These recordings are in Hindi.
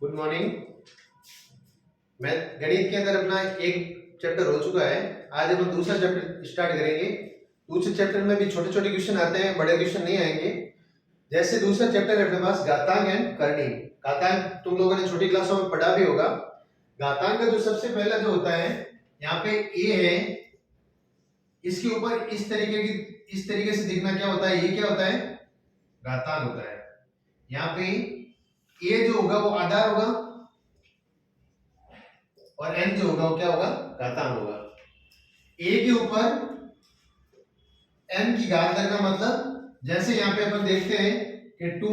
Good morning. मैं गणित के अंदर अपना एक चैप्टर हो चुका है। आज हम दूसरा चैप्टर स्टार्ट करेंगे। दूसरे चैप्टर में भी छोटे छोटे क्वेश्चन आते हैं, बड़े क्वेश्चन नहीं आएंगे। जैसे दूसरा चैप्टर है अपने पास घातांक एंड करनी। घातांक तुम लोगों ने छोटी क्लासों में पढ़ा भी होगा। घातांक का जो सबसे पहला जो होता है, यहाँ पे ए है, इसके ऊपर इस तरीके से दिखना क्या होता है, ये क्या होता है, घातांक होता है। यहाँ पे ए जो होगा वो आधार होगा और n जो होगा वो क्या होगा, घातांक होगा। a के ऊपर n की घात करना मतलब जैसे यहाँ पे अपन देखते हैं कि 2,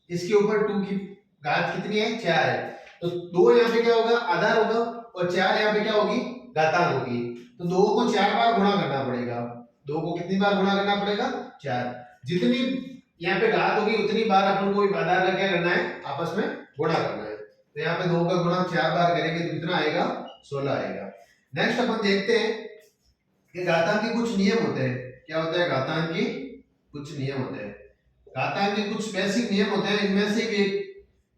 इसके ऊपर 2 की घात कितनी है, 4 है, तो 2 यहाँ पे क्या होगा, आधार होगा, और 4 यहाँ पे क्या होगी, घातांक होगी। तो 2 को 4 बार गुणा करना पड़ेगा। 2 को कितनी बार गुणा करना पड़ेगा, 4। जितनी यहाँ पे घात होगी उतनी बार अपन को आधार का क्या करना है, आपस में गुणा करना है। तो यहाँ पे 2 का गुणा 4 बार करेंगे तो कितना आएगा, 16 आएगा। नेक्स्ट अपन देखते हैं कि घातांक के कुछ नियम होते हैं। क्या होता है, घातांक के कुछ नियम होते हैं। घातांक के कुछ बेसिक नियम होते हैं। इनमें से भी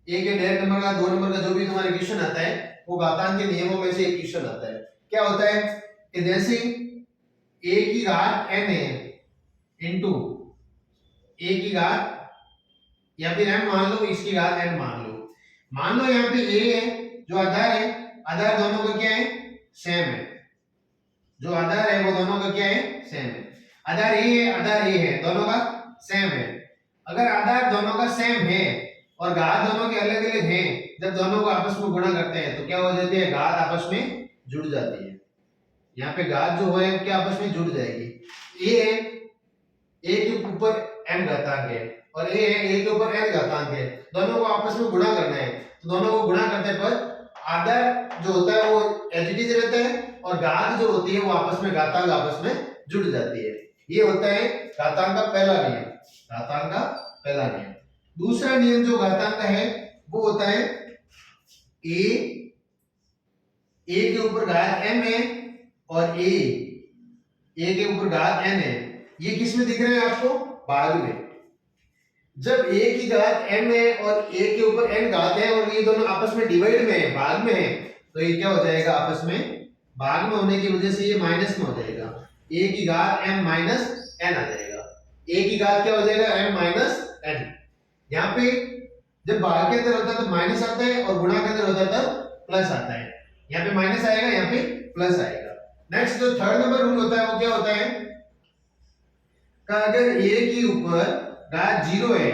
एक या 1.5 नंबर का, 2 नंबर का जो भी तुम्हारे क्वेश्चन आता है वो घातांक के नियमों में से एक क्वेश्चन आता है। क्या होता है कि जैसे a की घात n है इनटू a की घात, या फिर m मान लो, इसकी घात n मान लो। मान लो यहाँ पे a है जो आधार है, आधार दोनों का क्या है, सेम है। जो आधार है वो दोनों का क्या है, सेम है। आधार a है, आधार a है, दोनों का सेम है। अगर आधार दोनों का सेम है और घात दोनों के अलग अलग हैं, जब दोनों को आपस में गुणा करते हैं तो क्या हो जाती है, घात आपस में जुड़ जाती है। यहाँ पे घात जो है क्या आपस में जुड़ जाएगी। a है, a के ऊपर n घातांक है, और a है, a के ऊपर n घातांक है। दोनों को आपस में गुणा करना है, तो दोनों को गुणा करने पर आधार जो होता है वो एज इट इज रहता है, और घात जो होती है वो आपस में, घातांक आपस में जुड़ जाती है। ये होता है घातांक का पहला नियम। घातांक का पहला नियम। दूसरा नियम जो घातांक का है वो होता है a के ऊपर घात m है और a के ऊपर घात n है। ये किस में दिख रहा है आपको, भाग में। जब a की घात m है और a के ऊपर n घात है और ये दोनों आपस में डिवाइड में है, भाग में है, तो ये क्या हो जाएगा, आपस में भाग में होने की वजह से ये माइनस में हो जाएगा। a की घात m माइनस n आ जाएगा। a की घात क्या हो जाएगा, m माइनस n। यहाँ पे जब भाग के अंदर होता है तो माइनस आता है, और गुणा के अंदर होता है तब प्लस आता है। यहाँ पे माइनस आएगा, यहाँ पे प्लस आएगा। नेक्स्ट जो थर्ड नंबर रूल होता है वो क्या होता है, अगर a के ऊपर घात 0 है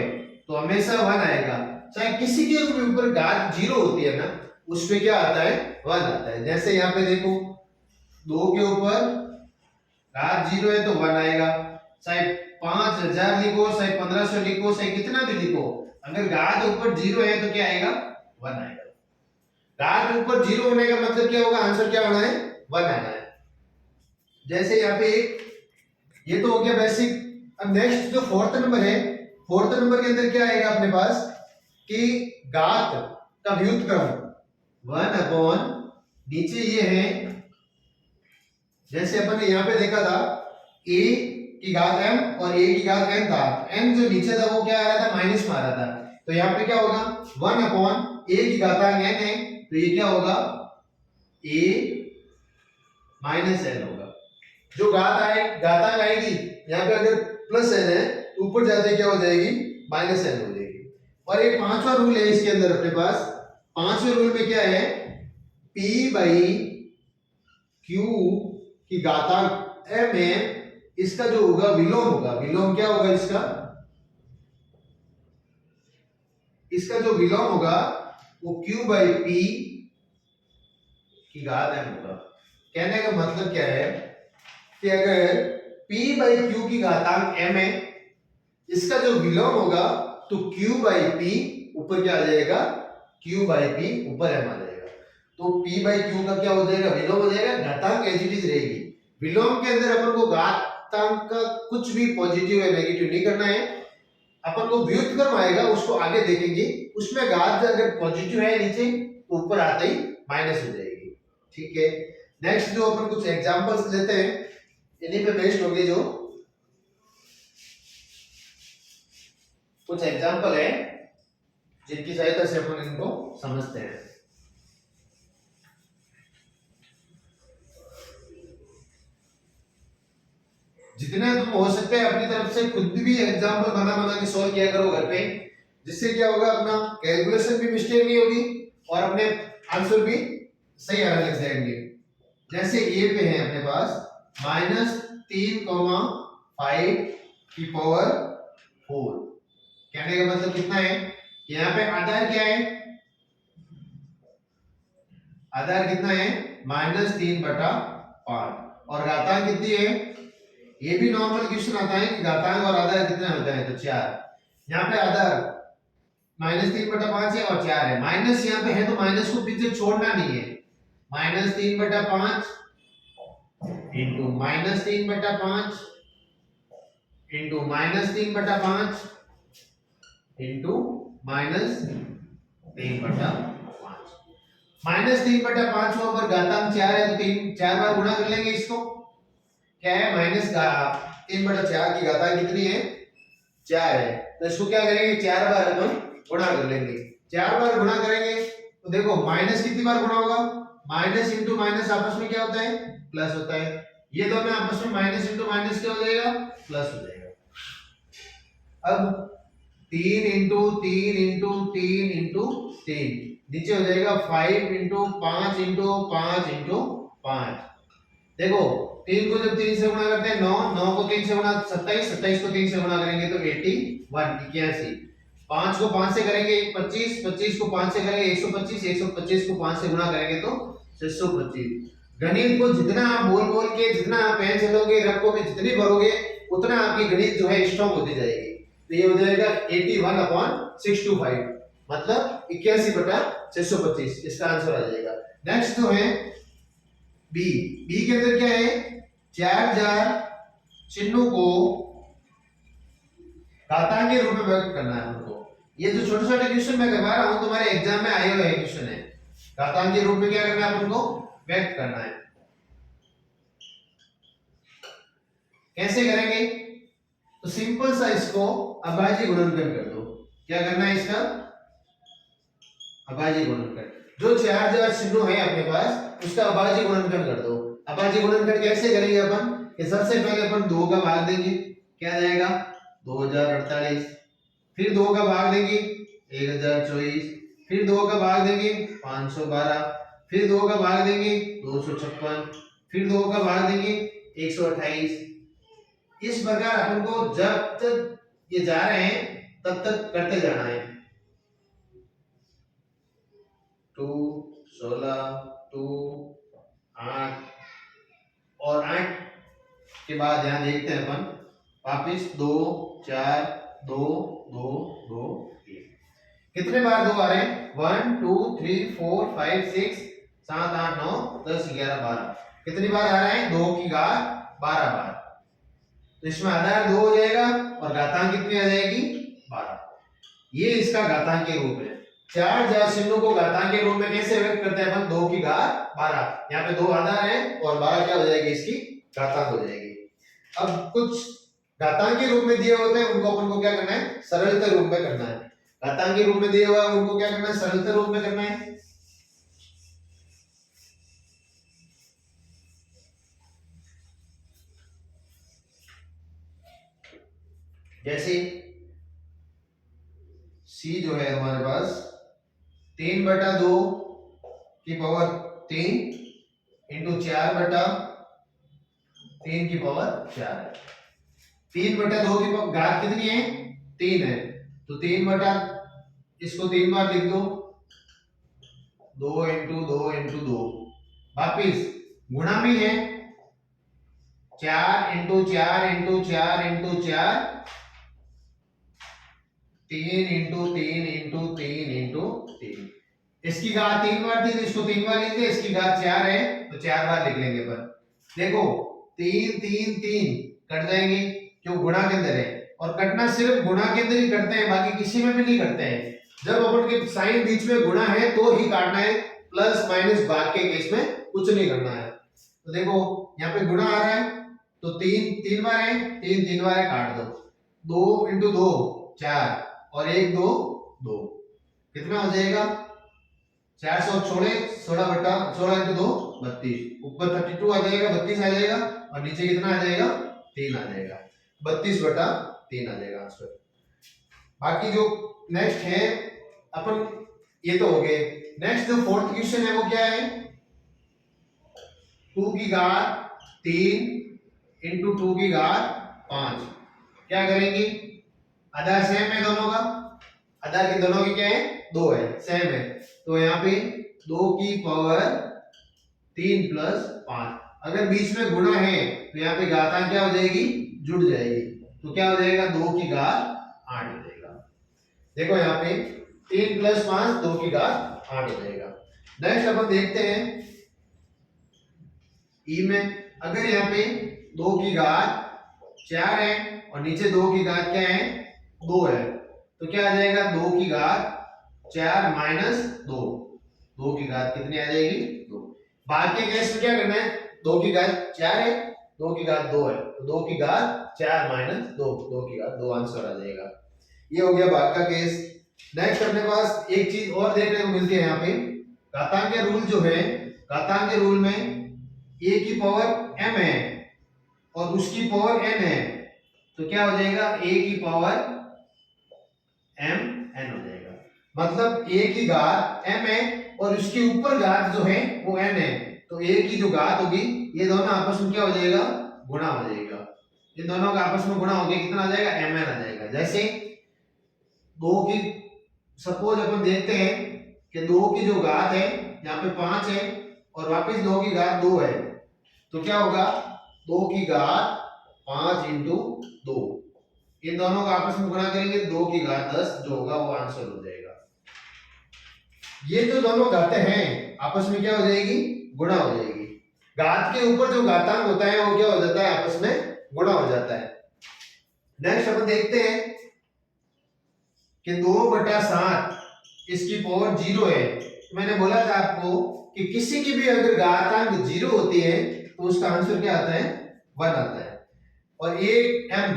तो हमेशा 1 आएगा। चाहे किसी के ऊपर घात 0 होती है ना, उसमें क्या आता है, 1 आता है। जैसे यहाँ पे देखो, 2 के ऊपर घात 0 है तो 1 आएगा। चाहे 5000 लिखो, चाहे 1500 लिखो, चाहे कितना भी लिखो, अगर घात ऊपर 0 है तो क्या आएगा, 1 आएगा। घात ऊपर 0 होने का मतलब क्या होगा, आंसर क्या होना है, 1 आना है। जैसे यहाँ पे ये तो हो गया बेसिक। अब नेक्स्ट जो फोर्थ नंबर है, फोर्थ नंबर के अंदर क्या आएगा अपने पास कि घात का व्युत्क्रम 1 अपॉन, नीचे ये है, जैसे अपन ने यहाँ पे देखा था a की घात m और a की घात n था। n जो नीचे था वो क्या आ रहा था, माइनस में आ रहा था। तो यहाँ पे क्या होगा, 1 अपॉन a की घातांक n है, तो ये क्या होगा, a माइनस n होगा। जो घातांक आएगी, यहाँ पे अगर प्लस n है, ऊपर जाते क्या हो जाएगी, माइनस n हो जाएगी। और एक पांचवा रूल है इसके अंदर अपने पास। पांचवे रूल में क्या है, p बाई q की घातांक m है, इसका जो होगा विलोम होगा। विलोम क्या होगा इसका जो विलोम होगा वो q बाई p की घात m होगा। कहने का मतलब क्या है कि अगर p बाई q की घातांक m है, इसका जो विलोम होगा तो q बाई p ऊपर क्या आ जाएगा, q बाई p ऊपर m आ जाएगा। तो p बाई q का क्या हो जाएगा, विलोम हो जाएगा। घातांक एज इट इज रहेगी। विलोम के अंदर अपन को घातांक का कुछ भी पॉजिटिव या नेगेटिव नहीं करना है। अपन को व्युत्क्रम आएगा, उसको आगे देखेंगे। उसमें घात अगर पॉजिटिव है नीचे तो ऊपर आते ही माइनस हो जाएगी। ठीक है। नेक्स्ट जो अपन कुछ एग्जांपल्स लेते हैं, इन्हीं पे बेस्ड होंगे। जो कुछ एग्जांपल है जिनकी सहायता से अपन इनको समझते हैं। जितना तुम हो सकते हैं अपनी तरफ से खुद भी एग्जाम्पल बना बना के सॉल्व किया करो घर पे, जिससे क्या होगा, अपना कैलकुलेशन भी मिस्टेक नहीं होगी और अपने आंसर भी सही आने लग जाएंगे। जैसे ए पे है अपने पास -3,5 की पावर 4, कहने का मतलब कितना है कि यहाँ पे आधार क्या है, आधार कितना है -3/5 और घातांक कितनी है। ये भी नॉर्मल क्वेश्चन आता है कि घातांक और आधार कितने होते हैं, तो 4। यहाँ पे आधार -3/5 है और 4 है, माइनस यहाँ पे है तो माइनस को पीछे छोड़ना नहीं है। -3/5 इंटू -3/5 इंटू -3/5 इंटू -3/5 को ऊपर घातांक 4 है तो 4 बार गुणा कर लेंगे इसको। क्या है, -3/4 की घातांक कितनी है, 4 है, तो इसको क्या करेंगे 4 बार अपन गुणा कर लेंगे। 4 बार गुणा करेंगे तो देखो माइनस कितनी बार गुणा होगा, माइनस इंटू माइनस आपस में क्या होता है, प्लस होता है। ये दोनों आपस में माइनस इंटू माइनस क्या हो जाएगा, प्लस हो जाएगा। अब 3 इंटू 3 इंटू 3 इंटू 3 नीचे हो जाएगा 5 इंटू 5 इंटू 5 इंटू 5। देखो 3 को जब 3 से गुणा करते हैं 9, 9 को 3 से गुणा 27, 27 को 3 से गुणा करेंगे तो 81, 5 को 5 से करेंगे 25, 25 को 5 से करेंगे 125, 125 को 5 से गुणा करेंगे तो 625। गणित को जितना आप बोल बोल के, जितना आप पेन चलोगे, रखों में जितनी भरोगे, उतना आपकी गणित जो है स्ट्रांग होती जाएगी। तो ये हो जाएगा 81/625, मतलब 81/625 इसका आंसर आ जाएगा। नेक्स्ट जो है बी, बी के अंदर क्या है, 4000 चिन्हों को घातांक के रूप में व्यक्त करना है हमको। ये जो छोटे छोटे क्वेश्चन मैं करवा रहा हूं तुम्हारे एग्जाम में आए हुए क्वेश्चन है, घातांक के रूप में क्या करना है हमको, व्यक्त करना है। कैसे करेंगे, तो सिंपल सा इसको अभाज्य गुणनखंड कर दो। क्या करना है इसका, अभाज्य गुणनखंड। जो 4000 चिन्हों है अपने पास उसका अभाज्य गुणनखंड कर दो। अभाज्य गुणनखंड कैसे करेंगे अपन, कि सबसे पहले अपन 2 का भाग देंगे, क्या जाएगा 2048, फिर 2 का भाग देंगे 1024, फिर 2 का भाग देंगे 512, फिर 2 का भाग देंगे 256, फिर 2 का भाग देंगे 128। इस प्रकार अपन को जब तक ये जा रहे हैं तब तक करते जाना है। 2 16 2 8 और 8 के बाद यहां देखते हैं अपन वापिस 2 4 2 2 2 1। कितने बार 2 आ रहे हैं, 1 2 3 4 5 6 7 8 9 10 11 12। कितनी बार आ रहे हैं, 2 की घात 12 बार। तो इसमें आधार 2 हो जाएगा और घातांक कितनी आ जाएगी 12। ये इसका घातांक के रूप है। 4000 चिन्हों को घातांक के रूप में कैसे व्यक्त करते हैं अपन, 2 की घात 12। यहाँ पे 2 आधार है और 12 क्या हो जाएगी, इसकी घातांक हो जाएगी। अब कुछ घातांक के रूप में दिए होते हैं उनको अपन को क्या करना है, सरलतर रूप में करना है। घातांक के रूप में दिए हुआ है उनको क्या करना है, सरलतर रूप में करना है। जैसे सी जो है हमारे पास 3/2 की पावर 3 इंटू 4/3 की पावर 4 है। 3/2 की घात कितनी है, 3 है, तो 3 बटा, इसको 3 बार लिख दो, 2 इंटू 2 इंटू 2। वापिस गुणा में है 4 into 4 into 4 into 4, 3 into 3 into 3 into 3। इसकी घात 3 बार थी तो इसको 3 बार लिखेंगे, इसकी घात 4 है तो 4 बार लिख लेंगे। पर देखो 3 3 3 कट जाएंगे क्यों, गुणा के अंदर है, और कटना सिर्फ गुणा के अंदर ही करते हैं, बाकी किसी में भी नहीं करते हैं। जब अपन के साइन बीच में गुणा है तो ही काटना है, प्लस माइनस भाग के केस में कुछ नहीं करना है। तो देखो यहाँ पे गुणा आ रहा है तो 3 3 बार है, 3 3 बार है, काट दो। 2 इंटू 2 4 और 1 2 2। कितना हो जाएगा 400 छोड़े 16 इंटू 2 32, ऊपर 32 आ जाएगा, 32 आ जाएगा और नीचे कितना आ जाएगा 3 आ जाएगा, 32/3 आ जाएगा आंसर। बाकी जो नेक्स्ट है अपन, ये तो हो गए। नेक्स्ट जो फोर्थ क्वेश्चन है वो क्या है, 2 की घात 3 इंटू 2 की घात 5। क्या करेंगे, आधार सेम है दोनों का, आधार के दोनों की क्या है 2 है, सेम है, तो यहाँ पे 2 की पावर 3 प्लस 5, अगर बीच में गुणा है तो यहाँ पे घातांक क्या हो जाएगी, जुड़ जाएगी, तो क्या हो जाएगा 2 की घात 8 हो जाएगा। देखो यहाँ पे 3 प्लस 5 2 की घात 8 हो जाएगा। नेक्स्ट अपन देखते हैं ई में, अगर यहाँ पे 2 की घात 4 है और नीचे 2 की घात क्या है 2 है, तो क्या आ जाएगा 2 की घात 4 माइनस 2, 2 की घात कितनी आ जाएगी 2। बाद के केस में क्या करना है, 2 की घात 4 है 2 की घात 2 है, तो 2 की घात 4 माइनस 2, 2 की घात 2 आंसर आ जाएगा। ये हो गया भाग का केस। नेक्स्ट अपने पास एक चीज और देखने को मिलती है यहाँ पे, घातांकीय रूल जो है, घातांकीय रूल में a की पावर m है और उसकी पावर n है, तो क्या हो जाएगा a की पावर m n हो जाएगा, मतलब a की घात m है और उसके ऊपर घात जो है वो n है, तो a की जो घात होगी ये दोनों आपस में क्या हो जाएगा, गुणा हो जाएगा, इन दोनों का आपस में गुणा हो गया, कितना आ जाएगा mn आ जाएगा। जैसे 2 की, सपोज अपन देखते हैं कि 2 की जो घात है यहाँ पे 5 है और वापस 2 की घात 2 है, तो क्या होगा 2 की घात 5 इंटू 2, इन दोनों का आपस में गुणा करेंगे 2 की घात 10, जो होगा वो आंसर हो जाएगा। ये जो दोनों घातें हैं आपस में क्या हो जाएगी, गुणा हो जाएगी। घात के ऊपर जो घातांक होता है वो क्या हो जाता है, आपस में गुणा हो जाता है। नेक्स्ट अपन देखते हैं कि 2/7 इसकी पावर 0 है, तो मैंने बोला था आपको कि किसी की भी अगर घातांक 0 होती है तो उसका आंसर क्या आता है 1 आता है। और ये m,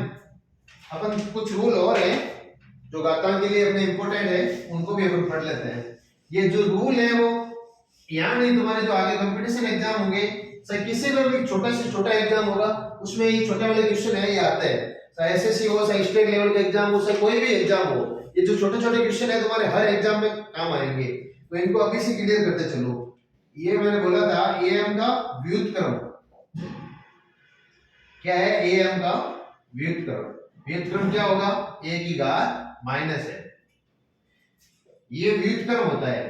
अपन कुछ रूल और है जो घातांक के लिए अपने इंपॉर्टेंट है, उनको भी अपन पढ़ लेते हैं। ये जो रूल है वो यहाँ नहीं, तुम्हारे जो आगे कंपटीशन एग्जाम होंगे, चाहे किसी में भी छोटा से छोटा एग्जाम होगा उसमें ये छोटे वाले क्वेश्चन है, ये आता है, चाहे एसएससी हो, चाहे स्टेट लेवल का एग्जाम हो, चाहे कोई भी एग्जाम हो, ये जो छोटे छोटे क्वेश्चन है तुम्हारे हर एग्जाम में काम आएंगे, तो इनको अभी से क्लियर करते चलो। ये मैंने बोला था am का व्युत्क्रम क्या है, am का व्युत्क्रम, व्युत्क्रम क्या होगा a की घात माइनस है, ये व्युत्क्रम होता है,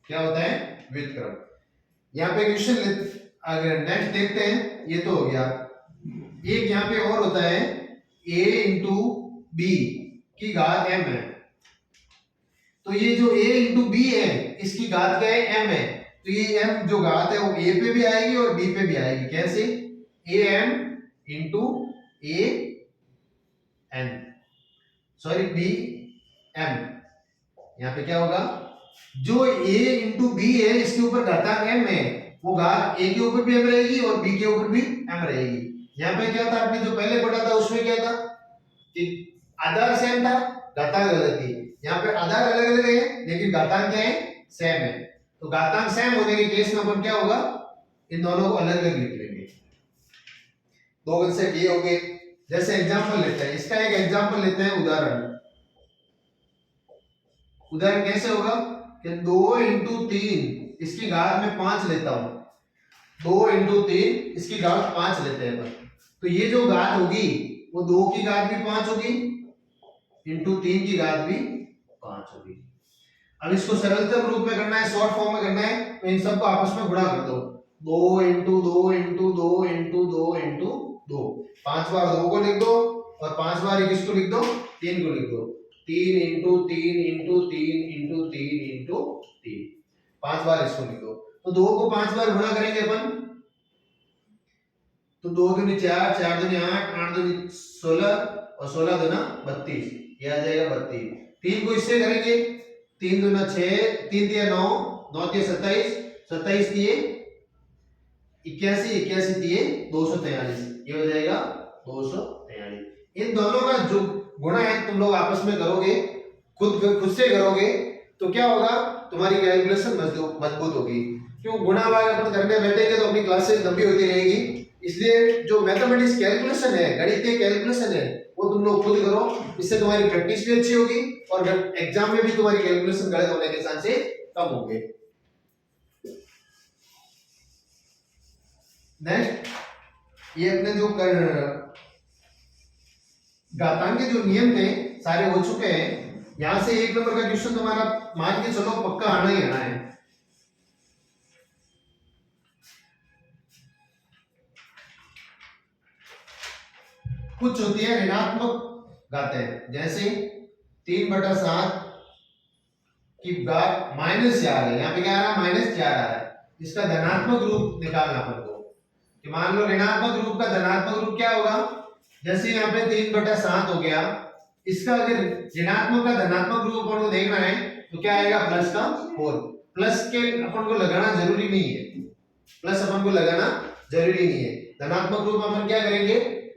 क्या होता है व्युत्क्रम। यहाँ पे क्वेश्चन अगर नेक्स्ट देखते हैं, ये तो हो गया। एक यहाँ पे और होता है a इंटू बी की घात m है, तो ये जो a इंटू बी है इसकी घात क्या है m है, तो ये m जो घात है वो a पे भी आएगी और b पे भी आएगी, कैसे am into a n, sorry b m, यहाँ पे क्या होगा, जो a इंटू बी है इसके ऊपर घातांक m है, वो घात a के ऊपर भी m रहेगी और b के ऊपर भी m रहेगी। यहाँ पे क्या था, आपने जो पहले पढ़ा था उसमें क्या था कि आधार सेम था, घातांक अलग थी, यहाँ पे आधार अलग अलग है लेकिन घातांक क्या है सेम है, तो घातांक सेम होने के केस में अपन क्या होगा, इन दोनों को अलग अलग लिख लेंगे। दो कंसेप्ट ये हो गए। जैसे एग्जांपल लेते हैं, इसका एक एग्जांपल लेते हैं, उदाहरण कैसे होगा कि 2 इंटू 3 इसकी घात में 5 लेता हूं, 2 इंटू 3 इसकी घात 5 लेते हैं, तो ये जो घात होगी वो 2 की घात भी 5 होगी इंटू 3 की घात भी 5 होगी। अब इसको सरलतम रूप में करना है, शॉर्ट फॉर्म में करना है, तो इन सबको आपस में गुणा कर दो, 2 इंटू 2 इंटू 2 इंटू 2 इंटू 2, 5 बार 2 को लिख दो और 5 बार किसको लिख दो, 3 को लिख दो, 3 इंटू 3 इंटू 3 इंटू 3 इंटू 3, 5 बार इसको लिख दो। तो 2 को 5 बार गुणा करेंगे अपन, तो 2 दूनी 4, 4 दूनी 8, 8 दूनी 16 और 16 दूना 32, ये आ जाएगा 32। 3 को इससे करेंगे, 3 दूना 6, 3 दिया 9, 9 दिया 27, 27 दिए 81, 81 दिए 243, ये हो जाएगा 243। इन दोनों का जो गुणा है तुम लोग आपस में करोगे, खुद से करोगे, तो क्या होगा, तुम्हारी कैलकुलेशन मजबूत होगी। क्यों, गुणा भाग अपन करने बैठेंगे तो अपनी क्लासेस लंबी होती रहेगी, इसलिए जो मैथमेटिक्स कैलकुलेशन है, गणितीय कैलकुलेशन है, वो तुम लोग खुद करो। इससे तुम्हारी प्रैक्टिस भी अच्छी होगी और एग्जाम में भी तुम्हारी कैलकुलेशन गलत होने के चांसेस कम होंगे। नेक्स्ट, ये अपने जो घातांक के जो नियम थे सारे हो चुके हैं। यहां से 1 नंबर का क्वेश्चन तुम्हारा मान के चलो पक्का आना ही आना है। कुछ होती है ऋणात्मक घातें, जैसे 3/7 की घात -4 है, यहाँ पे क्या आ रहा है, -4 आ रहा है। इसका धनात्मक रूप निकालना पड़ेगा। कि मान लो ऋणात्मक रूप का धनात्मक रूप क्या होगा, जैसे यहाँ पे 3/7 हो गया, इसका अगर ऋणात्मक का धनात्मक रूप अपन को देखना है तो क्या आएगा, +4। प्लस के अपन को लगाना जरूरी नहीं है, प्लस अपन को लगाना जरूरी नहीं है। धनात्मक रूप अपन क्या करेंगे,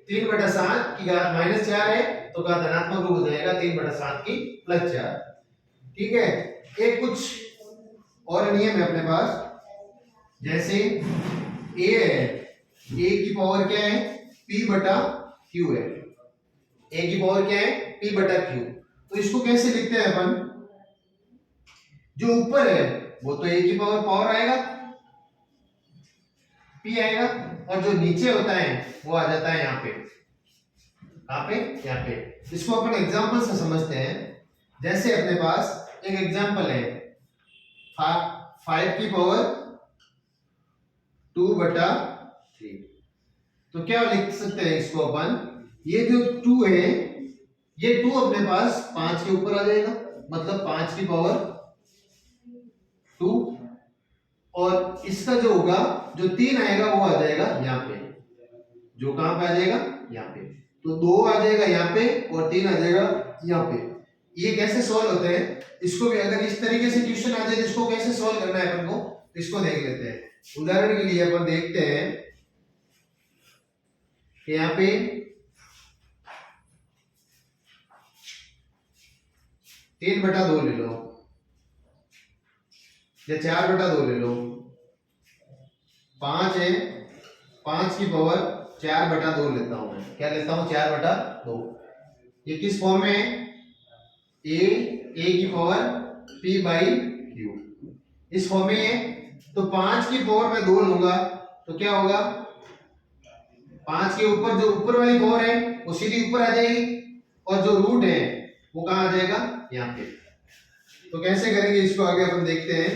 3/7 की घात -4 है तो का धनात्मक रूप हो जाएगा 3/7 की +4। ठीक है, एक कुछ और नियम है अपने पास, जैसे a है, a की पावर क्या है, p/q है। a की पावर क्या है, p/q। तो इसको कैसे लिखते हैं अपन, जो ऊपर है वो तो a की पावर आएगा, p आएगा, और जो नीचे होता है वो आ जाता है यहाँ पे, यहाँ पे। इसको अपन एग्जांपल से समझते हैं। जैसे अपने पास एक एग्जांपल है, 5 की पावर 2/3। तो क्या लिख सकते हैं इसको अपन, ये जो 2 है, ये 2 अपने पास 5 के ऊपर आ जाएगा, मतलब 5 की पावर 2, और इसका जो होगा, जो 3 आएगा वो आ जाएगा यहाँ पे, जो कहां पे आ जाएगा, यहाँ पे। तो 2 आ जाएगा यहाँ पे और 3 आ जाएगा यहाँ पे। ये कैसे सॉल्व होते हैं, इसको भी अगर इस तरीके से क्वेश्चन आ जाए, इसको कैसे सॉल्व करना है अपन को, तो इसको देख लेते हैं। उदाहरण के लिए अपन देखते हैं कि यहाँ पे 3/2 ले लो या 4/2 ले लो, 5 है, 5 की पावर 4/2 लेता हूं मैं, क्या लेता हूं, 4/2। ये किस फॉर्म में है, a की पावर p/q, इस फॉर्म में है। तो 5 की पावर में 2 लूंगा तो क्या होगा, 5 के ऊपर जो ऊपर वाली पावर है वो सीधी ऊपर आ जाएगी, और जो रूट है वो कहां आ जाएगा, यहाँ पे। तो कैसे करेंगे इसको, आगे अपन देखते हैं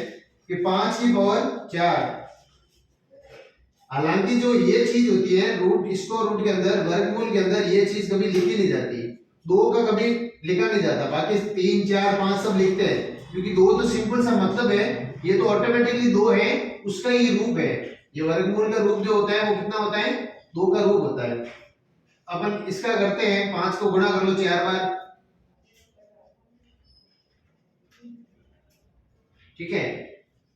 कि 5 की पावर 4, हालांकि जो ये चीज होती है रूट, इसको रूट के अंदर, वर्गमूल के अंदर ये चीज कभी लिखी नहीं जाती, 2 का कभी लिखा नहीं जाता। बाकी 3, 4, 5 सब लिखते हैं, क्योंकि 2 तो सिंपल सा मतलब है, ये तो ऑटोमेटिकली 2 है, उसका ही रूप है। ये वर्गमूल का रूप जो होता है वो कितना होता है, 2 का रूप होता है। अपन इसका करते हैं, 5 को गुणा कर लो 4 बार, ठीक है।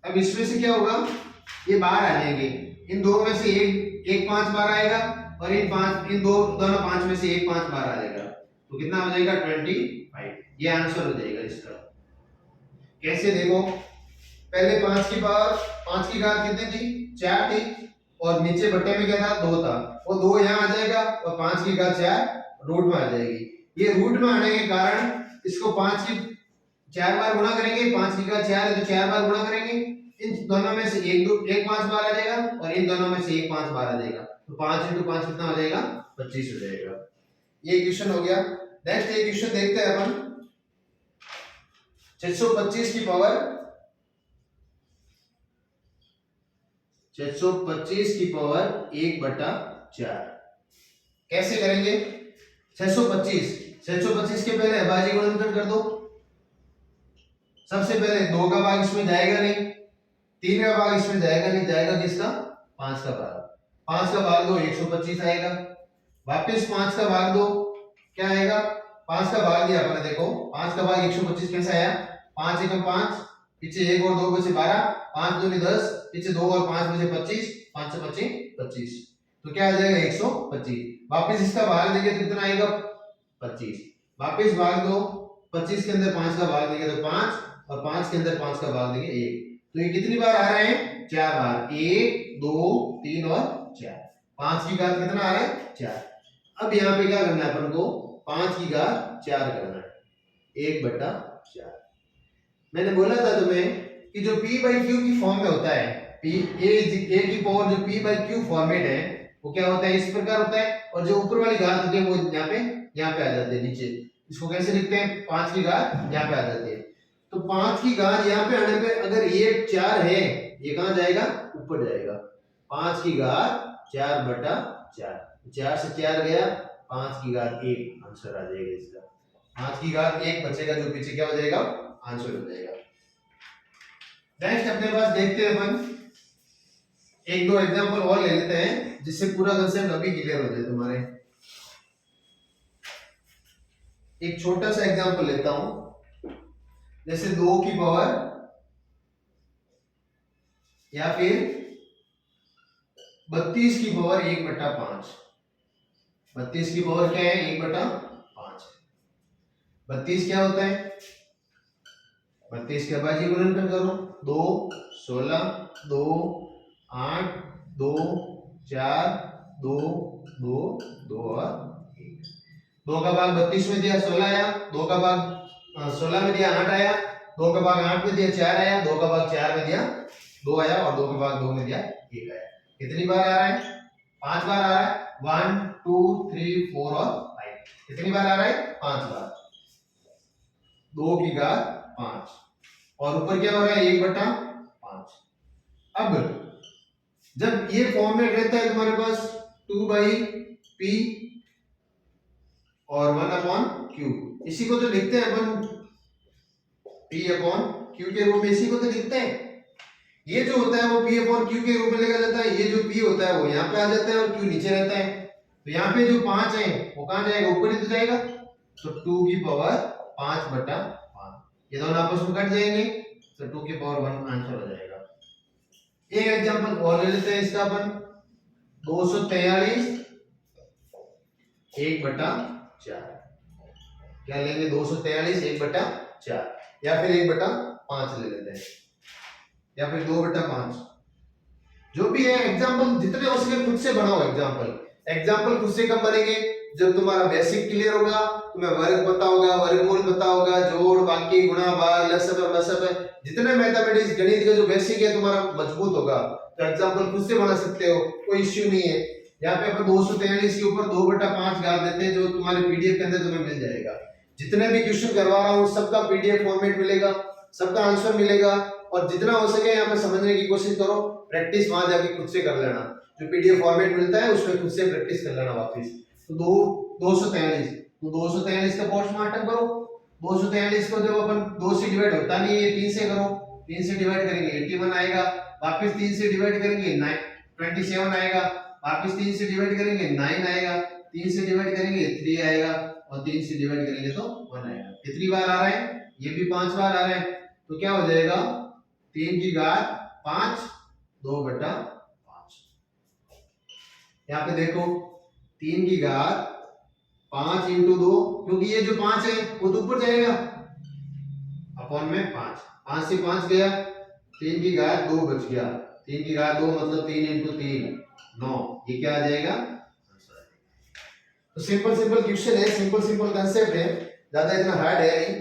अब इसमें से क्या होगा, ये बाहर आ जाएंगे, इन दो में से एक 5 बार आएगा, और इन दोनों 5 में से एक 5 बार आ जाएगा, तो कितना हो जाएगा, 25। ये आंसर हो जाएगा इसका। कैसे देखो, पहले 5 की पावर, 5 की घात कितनी थी, 4 थी, और नीचे बट्टे में क्या था, 2 था, वो 2 यहाँ आ जाएगा, और 5 की घात 4 रूट में आ जाएगी। ये रूट में आने के कारण इसको 5 की 4 बार गुणा करेंगे, 5 की घात 4 है तो 4 बार गुणा करेंगे, इन दोनों में से एक 5 बार आ जाएगा, और इन दोनों में से एक 5 बार आ जाएगा, तो 5 × 5 कितना हो जाएगा, 25 हो जाएगा। ये क्वेश्चन हो गया। नेक्स्ट एक क्वेश्चन देखते हैं अपन, 625 की पावर 1/4 कैसे करेंगे। 625 के पहले अभाज्य गुणनखंड कर दो। सबसे पहले 2 का भाग इसमें जाएगा नहीं, 3 का भाग इसमें जाएगा नहीं, जाएगा किसका, 5 का भाग। 5 का भाग दो 125 आएगा, वापस 5 का भाग दो, क्या आएगा, 5 का भाग दिया अपने, देखो 5 का भाग 125 कैसे आया, 5 × 5, पीछे 1 और 2 बचे 12, 5 दूनी 10, पीछे 2 और 5 बचे 25, 5 से 25, तो क्या आ जाएगा 125। वापस इसका भाग देंगे तो कितना आएगा, 25, वापस भाग दो, 25 के अंदर 5 का भाग देंगे तो 5, और 5 के अंदर 5 का भाग देंगे 1, तो ये कितनी बार आ रहे हैं? 4 बार, 1 2 3 और 4, 5 की घात कितना आ रहा है? 4। अब यहाँ पे क्या करना है अपन को? 5 की घात 4 करना है, 1/4। मैंने बोला था तुम्हें कि जो p बाई क्यू की फॉर्म में होता है, p a की पावर जो p बाई क्यू फॉर्मेट है वो क्या होता है? इस प्रकार होता है, और जो ऊपर वाली घात होती है वो यहाँ पे आ जाती है नीचे। इसको कैसे लिखते हैं? 5 की घात यहाँ पे आ जाती है, तो 5 की घात यहाँ पे आने पे अगर ये 4 है, ये कहाँ जाएगा? ऊपर जाएगा। 5 की घात 4/4, 4 से 4 गया, 5 की घात 1 आंसर आ जाएगा इसका। 5 की घात 1 बचेगा, जो पीछे क्या हो जाएगा? आंसर हो जाएगा। नेक्स्ट अपने पास देखते हैं अपन एक दो एग्जांपल और ले लेते हैं जिससे पूरा कंसेप्ट अभी क्लियर हो जाए तुम्हारे। एक छोटा सा एग्जांपल लेता हूं, जैसे 2 की पावर या फिर 32 की पावर 1/5। 32 की पावर क्या है? 1/5। 32 क्या होता है? 32 के अभाज्य गुणनखंड करो, 2 16 2 8 2 4 2 2 2 और 1। 2 का भाग 32 में दिया 16 आया, 2 का भाग 16 में दिया 8 आया, 2 का भाग 8 में दिया 4 आया, 2 का भाग 4 में दिया 2 आया, और 2 का भाग 2 में दिया 1 आया। कितनी बार आ रहा है? 5 बार आ रहा है। 1 2 3 4 और 5। कितनी बार आ रहा है? 5 बार। 2 की घात 5, और ऊपर क्या हो रहा है? 1/5। अब जब ये फॉर्मेट रहता है तुम्हारे पास 2/p और 1/q, इसी को तो लिखते हैं अपन p/q के रूप में, इसी को तो लिखते हैं। ये जो होता है वो p/q के रूप में लिखा जाता है, ये जो p होता है वो यहाँ पे आ जाता है और q नीचे रहता है। तो यहाँ पे जो 5 है वो कहाँ जाएगा? ऊपर ही तो जाएगा, तो 2 की पावर 5/5, ये दोनों आपस में कट जाएंगे, तो 2 की पावर 1 आंसर हो जाएगा। एक एग्जांपल और ले लेते हैं इसका अपन, 243 1/4। क्या लेंगे? 243 1/4, या फिर 1/5 ले लेते हैं, या फिर 2/5, जो भी है। एग्जांपल जितने हो सके खुद से बनाओ। एग्जांपल खुद से कब बनेंगे? जब तुम्हारा बेसिक क्लियर होगा, तुम्हें वर्ग पता होगा, वर्गमूल पता होगा, जोड़ बाकी गुणा भाग लसब और मसब, जितने मैथमेटिक्स गणित का जो बेसिक है तुम्हारा मजबूत होगा, तो एग्जांपल खुद से बना सकते हो, कोई इश्यू नहीं है। यहाँ पे अपन 243 के ऊपर 2/5 गाड़ देते हैं, जो तुम्हारे पीडीएफ के अंदर तुम्हें मिल जाएगा। जितने भी क्वेश्चन करवा रहा हूँ सबका पीडीएफ फॉर्मेट मिलेगा, सबका आंसर मिलेगा, और जितना हो सके यहाँ पे समझने की कोशिश करो। प्रैक्टिस वहां जाके खुद से कर लेना, जो पीडीएफ फॉर्मेट मिलता है उसमें खुद से प्रैक्टिस कर लेना वापस। तो 243, तो 243 का पोस्टमार्टम करो। 243 को जब अपन 2 से डिवाइड होता नहीं है, 3 से करो। 3 से डिवाइड करेंगे 81 आएगा, वापस 3 से डिवाइड करेंगे 27 आएगा, वापस 3 से डिवाइड करेंगे 9 आएगा, 3 से डिवाइड करेंगे 3 आएगा, और 3 से डिवाइड करेंगे तो 1 आएगा। कितनी बार आ रहा है? ये भी 5 बार आ रहा है, तो क्या हो जाएगा? 3 की घात 5 2/5। यहाँ पे देखो 3 की घात 5 × 2, क्योंकि ये जो 5 है वो तो ऊपर जाएगा, अपॉन में 5, 5 से 5 गया, 3 की घात 2 बच गया। 3 की घात 2 मतलब 3 × 3 9, ये क्या आ जाएगा? तो सिंपल क्वेश्चन है, सिंपल कंसेप्ट है, ज्यादा इतना हार्ड है नहीं।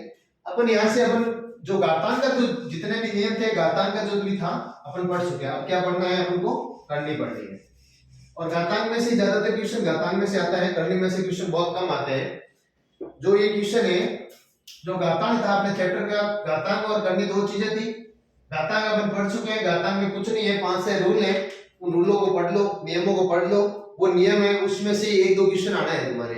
अपन यहाँ से अपन जो घातांक का जो जितने भी नियम थे, घातांक का जो भी था अपन पढ़ चुके हैं। अब क्या पढ़ना है? अपन को करनी पड़नी है, और घातांक में से ज्यादातर क्वेश्चन घातांक में से आता है, करनी में से क्वेश्चन बहुत कम आते हैं। जो ये क्वेश्चन है, जो घातांक था अपने चैप्टर का, घातांक और करनी दो चीजें थी। घातांक अपन पढ़ चुके हैं, घातांक में कुछ नहीं है, 5-6 रूल है, उन रूलों को पढ़ लो, नियमों को पढ़ लो। वो नियम है, उसमें से 1-2 क्वेश्चन आना है तुम्हारे।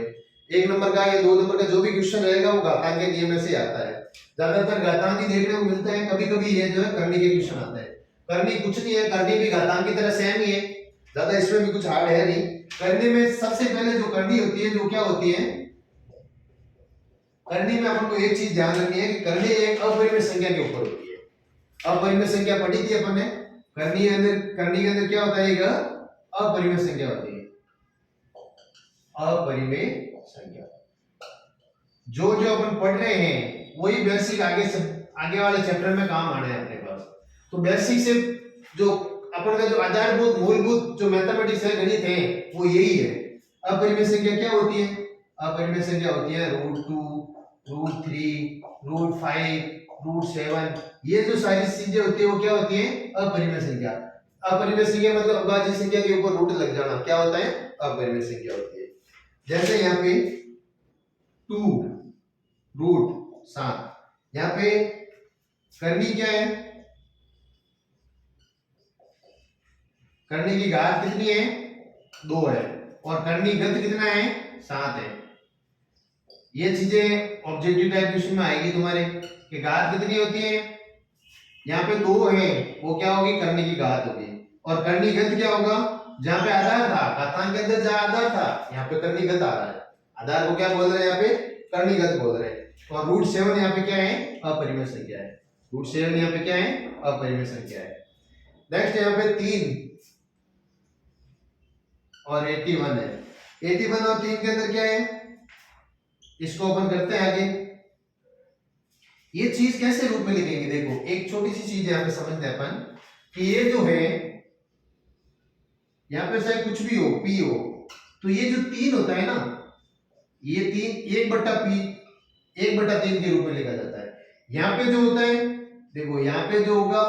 1 नंबर का या 2 नंबर का जो भी क्वेश्चन रहेगा वो घातांक के नियम में से आता है। ज्यादातर घातांक ही देखने को मिलता है, कभी कभी ये जो है करनी के क्वेश्चन आता है। करनी कुछ नहीं है, करनी भी घातांक की तरह सेम ही है, ज्यादा इसमें भी कुछ हार्ड है नहीं। करनी में सबसे पहले जो करनी होती है, जो क्या होती है, करनी में अपन को एक चीज ध्यान रखनी है कि करनी एक अपरिमेय संख्या के ऊपर होती है। अपरिमेय संख्या पढ़ी थी अपन ने, करनी के अंदर क्या होता है? एक अपरिमेय संख्या होती है, अपरिमेय संख्या। जो जो अपन पढ़ रहे हैं वही बेसिक आगे सब आगे वाले चैप्टर में काम आने हैं अपने पास। तो बेसिक से जो अपन का जो आधारभूत मूलभूत जो मैथमेटिक्स है, गणित है, वो यही है। अपरिमेय संख्या क्या होती है? अपरिमेय संख्या होती है √2, √3, √5, √7। ये जो सारी चीजें होती है वो क्या होती है? अपरिमेय संख्या। अपरिमेय संख्या मतलब अभाज्य संख्या के ऊपर रूट लग जाना क्या होता है? अपरिमेय संख्या होती है। जैसे यहाँ पे 2√7, यहाँ पे करनी क्या है? करने की घात कितनी है? 2 है। और करनी गत कितना है? 7 है। ये चीजें ऑब्जेक्टिव टाइप क्वेश्चन में आएगी तुम्हारे कि घात कितनी होती है। यहाँ पे 2 है, वो क्या होगी? करने की घात होगी। और करनी गत क्या होगा? जहाँ पे आधार था, घातांक के अंदर जहाँ आधार था, यहाँ पे करनी गत आ रहा है। आधार को क्या बोल रहे हैं? यहाँ पे करनी गत बोल रहे हैं। और √7 यहाँ पे क्या है? अपरिमेय संख्या है। √7 यहाँ पे क्या है? अपरिमेय संख्या है। नेक्स्ट यहाँ पे 3 और 81 है। 81 और 3 के अंदर क्या है? इसको ओपन करते हैं आगे। ये चीज कैसे रूप में लिखेंगे? देखो, एक छोटी सी चीज यहाँ पे समझते हैं अपन कि ये जो है यहाँ पे चाहे कुछ भी हो, P हो, तो ये जो 3 होता है ना, ये 3 1/3 के रूप में लिखा जाता है। यहाँ पे जो होता है, देखो यहाँ पे जो होगा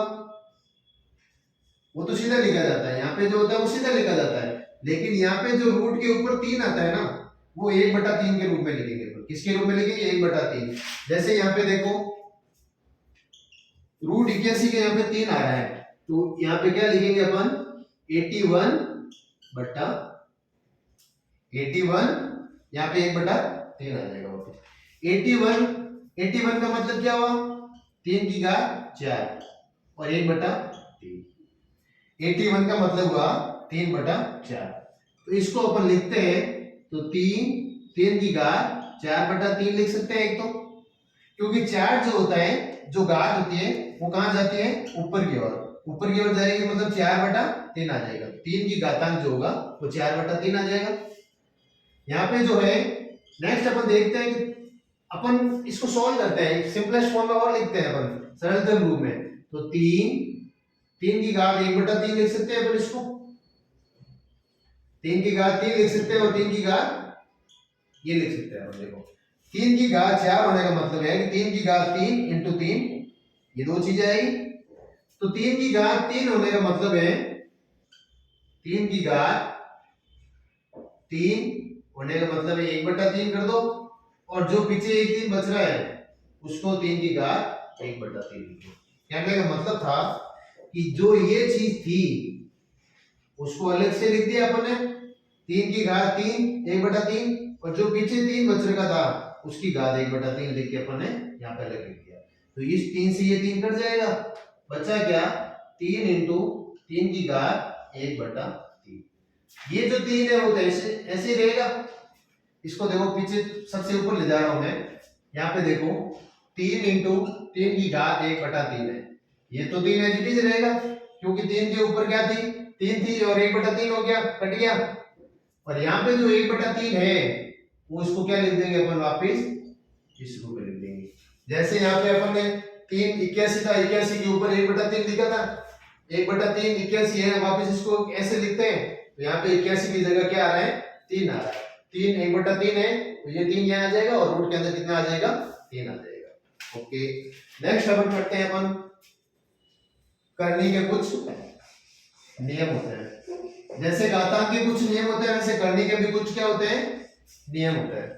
वो तो सीधा लिखा जाता है, यहाँ पे जो होता है वो सीधा लिखा जाता है। लेकिन यहाँ पे जो रूट के ऊपर 3 आता है ना, वो 1/3 के रूप में लिखेंगे। किसके रूप में लिखेंगे? 1/3। जैसे यहाँ पे देखो √81 के यहाँ पे 3 आ रहा है, तो यहाँ पे क्या लिखेंगे अपन? 81 यहाँ पे 1/3 आ जाएगा। 81 का मतलब क्या हुआ? 3 की घात 4 और 1/3। 81 का मतलब हुआ 3/4। तो इसको अपन लिखते हैं तो 3 की घात 4/3 लिख सकते हैं एक तो, क्योंकि 4 जो होता है, जो घात होती है वो कहां जाती है? ऊपर की ओर जाएगी, मतलब 4/3 आ जाएगा। 3 की घातांक जो होगा वो 4/3 आ जाएगा। यहाँ पे जो है नेक्स्ट अपन देखते हैं कि अपन इसको सॉल्व करते हैं, सिंपलेस्ट फॉर्म में और लिखते हैं अपन सरलतम रूप में। तो 3 की घात 1/3 लिख सकते हैं अपन इसको। 3 की घात 3 लिख सकते हैं और 3 की घात ये लिख सकते हैं। देखो 3 की घात 4 होने का मतलब है कि 3 की घात 3 × 3, ये दो चीजें आएगी। तो 3 की घात 3 होने का मतलब है 3 की घात 3 होने का मतलब है 1/3 कर दो, और जो पीछे एक 3 बच रहा है उसको 3 की घात 1/3 लिखो। कहने का मतलब था कि जो ये चीज थी उसको अलग से लिख दिया अपन ने, 3 की घात 3 1/3, और जो पीछे 3 बच रखा था उसकी घात 1/3 लिख के अपन ने यहाँ पे अलग लिख दिया। तो इस 3 से ये 3 कट जाएगा, बचा क्या? 3 × 3 की घात 1/3। ये जो 3 है वो तो ऐसे ही रहेगा। इसको देखो पीछे सबसे ऊपर ले जा रहा हूं मैं, यहाँ पे देखो 3 × 3 की घात 1/3 है। ये तो 3 एज इट इज रहेगा, क्योंकि 3 के ऊपर क्या थी? 3 थी और 1/3 हो गया, कट गया। और यहाँ पे जो 1/3 है वो इसको क्या लिख देंगे अपन? वापिस इस रूप में लिख देंगे। जैसे यहाँ पे अपन ने 3 81 था, 81 के ऊपर 1/3 लिखा था, 1/3 81 है, वापिस इसको ऐसे लिखते हैं। तो यहाँ पे 81 की जगह क्या आ रहा है? 3 आ रहा है। 3 1/3 है, तो ये 3 यहाँ आ जाएगा और रूट के अंदर कितना आ जाएगा? 3 आ जाएगा। ओके, नेक्स्ट अपन करते हैं अपन करनी के कुछ नियम होते हैं। जैसे घातांक के कुछ नियम होते हैं, वैसे करनी के भी कुछ क्या होते हैं? नियम होते हैं।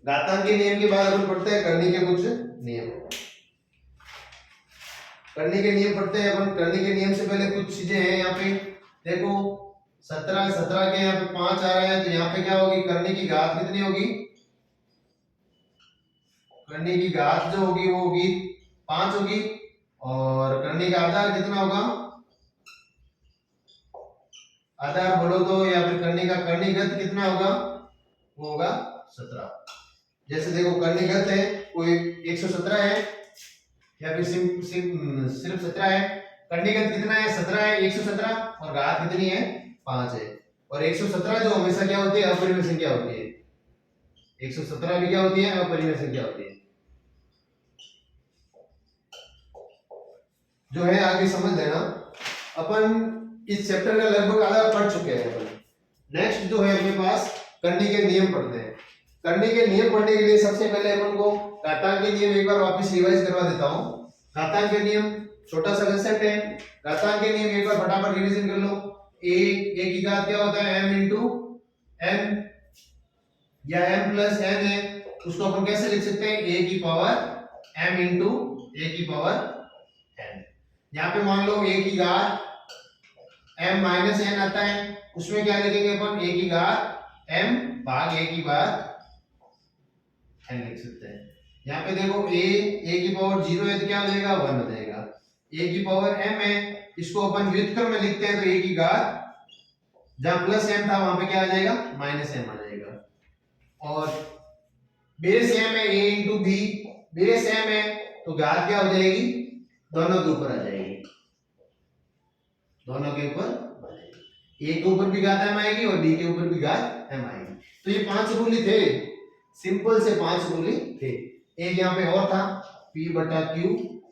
घातांक के नियम के बाद अपन पढ़ते हैं करनी के कुछ नियम। करनी के नियम पढ़ते हैं अपन। करनी के नियम से पहले कुछ चीजें हैं यहाँ पे। देखो 17 के यहाँ पे 5 आ रहे हैं, तो यहाँ पे क्या होगी? करनी की घात कितनी होगी? करनी की घात जो होगी वो होगी 5 होगी। और करनी का आधार कितना होगा? आधार बोलो तो, या फिर कर्णीगत कितना होगा? वो होगा 17। जैसे देखो कर्णीगत है कोई 117 है, या फिर सिर्फ 17 है। कर्णीगत कितना है? 17 है, 117, और घात कितनी है? 5 है। और 117 जो हमेशा क्या होती है? अपरिमेय संख्या होती है। 117 भी क्या होती है? अपरिमेय संख्या होती है। जो है आगे समझ लेना। अपन इस चैप्टर का लगभग आधा पढ़ चुके हैं अपन। नेक्स्ट जो है अपने पास करने के नियम पढ़ते हैं। करने के नियम पढ़ने के लिए सबसे पहले अपन को घातांक के नियम एक बार वापस रिवाइज करवा देता हूं। घातांक के नियम छोटा सा कंसेप्ट है। घातांक के नियम एक बार फटाफट रिवीजन कर लो। a की घात क्या होता है? m इंटू n या m प्लस n है, उसको अपन कैसे लिख सकते हैं? a की पावर m इंटू a की पावर n। यहाँ पे मान लो a की घात m माइनस n आता है, उसमें क्या लिखेंगे अपन? a की घात m भाग a की घात n लिख सकते हैं। यहाँ पे देखो a की पावर 0 है तो क्या हो जाएगा? 1 हो जाएगा। a की पावर m है, इसको अपन व्युत्क्रम में लिखते हैं तो a की घात जहां प्लस m था वहां पे क्या आ जाएगा? माइनस m आ जाएगा। और बेस m है a into b, base m है तो घात क्या हो जाएगी? दोनों के ऊपर आ जाएगी, दोनों के ऊपर आ जाएगी। a के ऊपर भी घात m आएगी और b के ऊपर भी घात m आएगी। तो ये 5 रूल ही थे, सिंपल से 5 रूल ही थे। एक यहाँ पे और था p बटा q,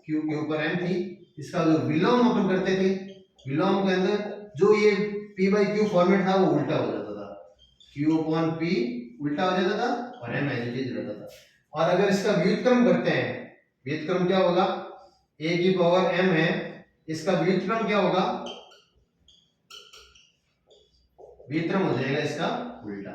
q के ऊपर m थी। इसका जो विलोम अपन करते थे, विलोम के अंदर जो ये p बाई q फॉर्मेट था वो उल्टा हो जाता था। q अपॉन p उल्टा हो जाता था और m एज इट इज रहता था। और अगर इसका व्युत्क्रम करते हैं, व्युत्क्रम क्या होगा? a की पावर m है, इसका व्युत्क्रम क्या होगा? व्युत्क्रम हो जाएगा इसका उल्टा,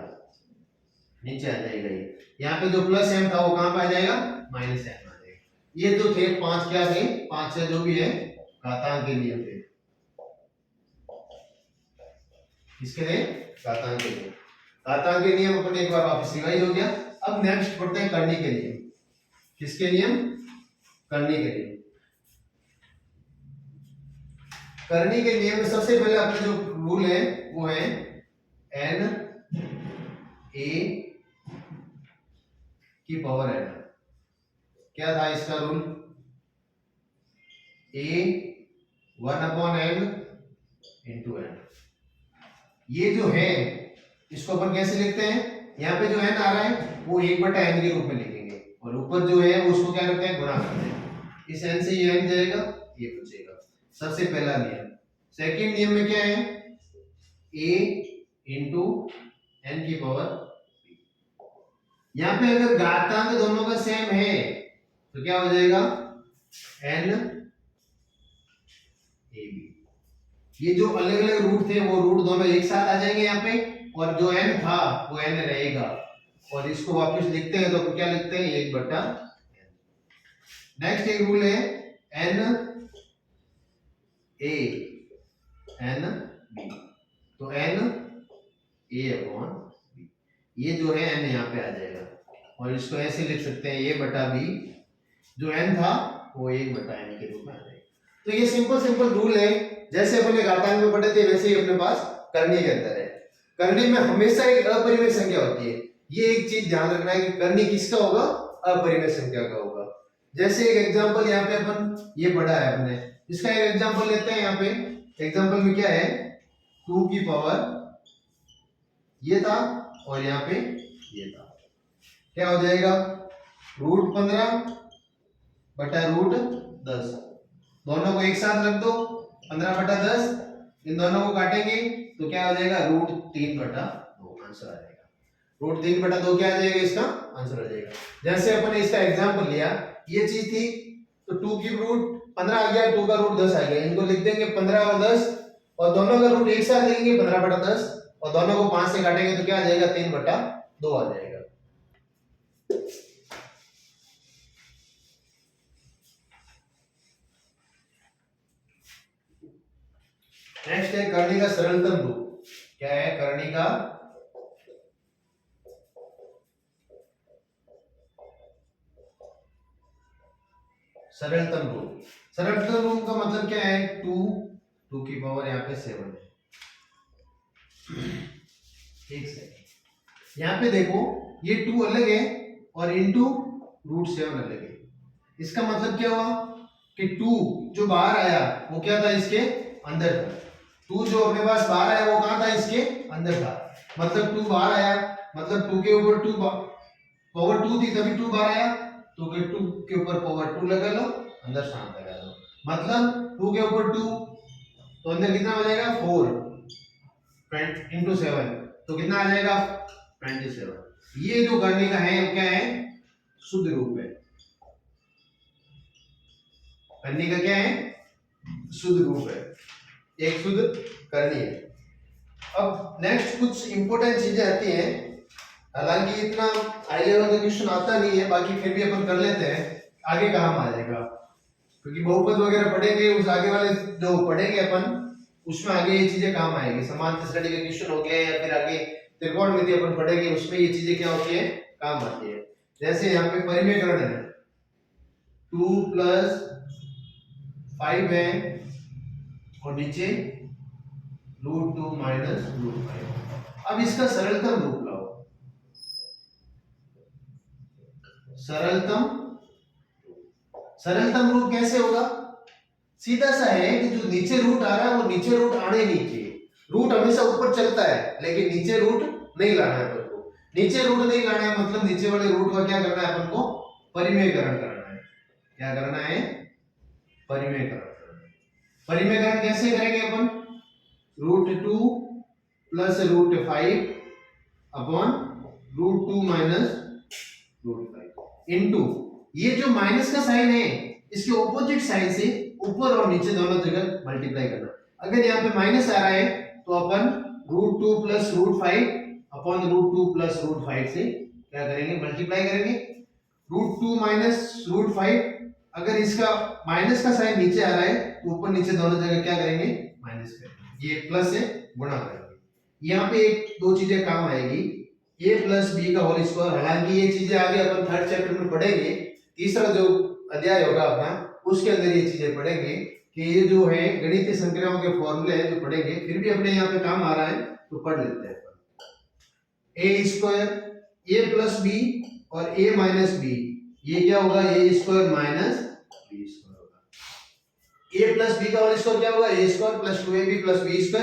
नीचे आ जाएगा। ये यहाँ पे जो प्लस m था वो कहां पे आ जाएगा? माइनस m आ जाएगा। ये जो थे 5 क्या थे? 5 से जो भी है घातांक के नियम थे। किसके थे? घातांक के नियम। घातांक के नियम अपन एक बार वापस रिवाइज हो गया। अब नेक्स्ट पढ़ते हैं करनी के नियम। किसके नियम? करनी के नियम। करनी के नियम में सबसे पहले अपने जो रूल है वो है n a की पावर n। क्या था इसका rule? a 1 upon n into n। ये जो है इसको अपन कैसे लिखते हैं? यहाँ पे जो n आ रहा है वो 1 बटा n के रूप में लिखेंगे और ऊपर जो है उसको क्या करते हैं? गुणा करते हैं। इस n से ये n जाएगा, ये बचेगा। सबसे पहला नियम। सेकंड नियम में क्या है? a इंटू n की पावर। यहाँ पे अगर घातांक दोनों का सेम है तो क्या हो जाएगा? n a b। ये जो अलग अलग रूट थे वो रूट दोनों एक साथ आ जाएंगे यहाँ पे, और जो n था वो n रहेगा। और इसको वापस लिखते हैं तो क्या लिखते हैं? 1 बटा n। नेक्स्ट एक रूल है n a n b। तो n a अपॉन b, ये जो है n यहाँ पे आ जाएगा और इसको ऐसे लिख सकते हैं a बटा b। जो n था वो 1 बटा n के रूप में आ जाएगा। तो ये सिंपल सिंपल रूल है, जैसे अपने घातांक में पढ़े थे वैसे ही अपने पास करनी के अंदर है। करनी में हमेशा एक अपरिमेय संख्या होती है। ये एक चीज ध्यान रखना है कि करनी किसका होगा? अपरिमेय संख्या का होगा। जैसे एक एग्जांपल यहाँ पे अपन ये पढ़ा है अपने, इसका एक एग्जांपल लेते हैं। यहाँ पे एग्जांपल में क्या है? 2 की पावर ये था और यहाँ पे ये था, क्या हो जाएगा? रूट 15 बटा रूट 10। दोनों को एक साथ रख दो, 15 बटा 10, इन दोनों को काटेंगे तो क्या हो जाएगा? रूट 3 बटा 2 आंसर आ जाएगा। रूट 3 बटा 2 क्या आ जाएगा? इसका आंसर आ जाएगा। जैसे अपन ने इसका एग्जांपल लिया, ये चीज थी तो 2 की रूट 15 आ गया, 2 का रूट 10 आ गया। इनको लिख देंगे 15 और 10 और दोनों का रूट एक साथ लिखेंगे 15 बटा 10 और दोनों को 5 से काटेंगे तो क्या आ जाएगा? 3 बटा 2 आ जाएगा। नेक्स्ट है करनी का सरलतम रूप। क्या है करनी का सरलतम रूप? सरलतम रूप का मतलब क्या है? 2 की पावर यहाँ पे 7 है। एक सेकंड, यहाँ पे देखो ये 2 अलग है और इनटू रूट 7 अलग है। इसका मतलब क्या हुआ कि 2 जो बाहर आया वो क्या था? इसके अंदर था। 2 जो अपने पास बाहर आया वो कहां था? इसके अंदर था। मतलब 2 बाहर आया, मतलब 2 के ऊपर 2 पावर 2 थी तभी 2 बार आया, तो के 2 के ऊपर पावर 2 लगा लो, अंदर शांत लगा दो, मतलब 2 के ऊपर 2 तो अंदर कितना हो जाएगा 4 इंटू 7, तो कितना आ जाएगा 27। ये जो करने का है वो क्या है, शुद्ध रूप है। करने का क्या है, शुद्ध रूप है, एक शुद्ध करनी है। अब नेक्स्ट कुछ इंपॉर्टेंट चीजें आती हैं, हालांकि इतना हाई लेवल का क्वेश्चन आता नहीं है, बाकी फिर भी अपन कर लेते हैं, आगे काम आ जाएगा, क्योंकि बहुपद वगैरह पढ़ेंगे, उस आगे वाले जो पढ़ेंगे अपन उसमें आगे ये चीजें काम आएगी। समांतर श्रेणी के क्वेश्चन हो गए या फिर आगे त्रिकोणमिति अपन पढ़ेंगे, उसमें ये चीजें क्या होती है, काम आती है। जैसे यहाँ पे परिमेयकरण है, 2 + 5 है और नीचे √2 - √5। अब इसका सरलतम रूप लाओ, सरलतम रूप कैसे होगा, सीधा सा है कि जो नीचे रूट आ रहा है वो नीचे रूट आने नहीं चाहिए। रूट हमेशा ऊपर चलता है लेकिन नीचे रूट नहीं लाना है अपन को, नीचे रूट नहीं लाना है मतलब नीचे वाले रूट का क्या करना है अपन को, परिमेयकरण करना है। क्या करना है, परिमेयकरण करना है। परिमेयकरण कैसे करेंगे अपन, √2 + √5 अपॉन √2 - √5 इनटू ये जो माइनस का साइन है इसके ऑपोजिट साइन से ऊपर और नीचे दोनों जगह मल्टीप्लाई करना। अगर यहाँ पे माइनस आ रहा है तो अपन √2 + √5 अपॉन √2 + √5 से क्या करेंगे, मल्टीप्लाई करेंगे। √2 - √5, अगर इसका माइनस का साइन नीचे आ रहा है तो ऊपर नीचे दोनों जगह क्या करेंगे, माइनस करेंगे, ये प्लस से गुणा करेंगे। यहाँ पे एक दो चीजें काम आएगी, a + b का होल स्क्वायर, हालांकि ये चीजें आगे अपन थर्ड चैप्टर में पढ़ेंगे, तीसरा जो अध्याय होगा अपना उसके अंदर ये चीजें पढ़ेंगे कि ये जो है गणितीय संक्रियाओं के फॉर्मूले हैं जो पढ़ेंगे, फिर भी अपने यहाँ पे काम आ रहा है तो पढ़ लेते हैं। a², a + b और a - b, ये क्या होगा, a² - b² होगा। a + b का होल स्क्वायर क्या होगा, a² + 2ab + b²